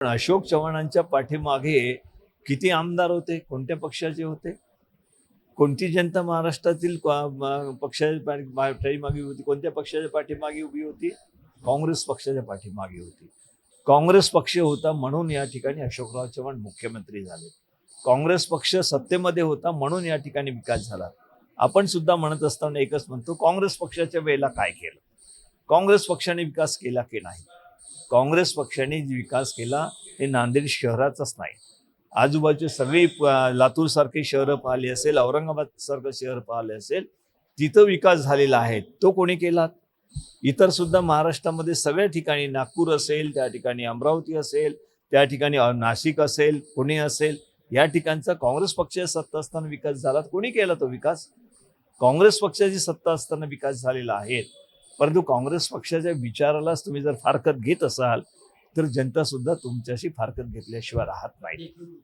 पण अशोक चव्हाणांच्या पाठीमागे किती आमदार होते, कोणत्या पक्षाचे होते, कोणती जनता महाराष्ट्रातील पक्षाच्या पाठीमागे होती, कोणत्या पक्षाच्या पाठीमागे उभी होती? काँग्रेस पक्षाच्या पाठीमागे होती. काँग्रेस पक्ष होता म्हणून या ठिकाणी अशोकराव चव्हाण मुख्यमंत्री झाले. काँग्रेस पक्ष सत्तेमध्ये होता म्हणून या ठिकाणी विकास झाला. आपण सुद्धा म्हणत असताना एकच म्हणतो, काँग्रेस पक्षाच्या वेळेला काय केलं, काँग्रेस पक्षाने विकास केला की नाही? काँग्रेस पक्षाने जे विकास केला ते नांदेड शहराचाच नाही, आजूबाजूचे सगळी लातूर सारखी शहरं पाहिली असेल, औरंगाबाद सारखं शहर पाहिले असेल, तिथं विकास झालेला आहे. तो कोणी केला? इतर सुद्धा महाराष्ट्रामध्ये सगळ्या ठिकाणी, नागपूर असेल, त्या ठिकाणी अमरावती असेल, त्या ठिकाणी नाशिक असेल, पुणे असेल, या ठिकाणचा काँग्रेस पक्षाची सत्ता असताना विकास झाला. कोणी केला तो विकास? काँग्रेस पक्षाची सत्ता असताना विकास झालेला आहे. परंतु काँग्रेस पक्षाच्या विचारालाच तुम्ही जर फारकत घेत असाल तर जनता सुद्धा तुमच्याशी फारकत घेतल्याशिवाय राहत नाही.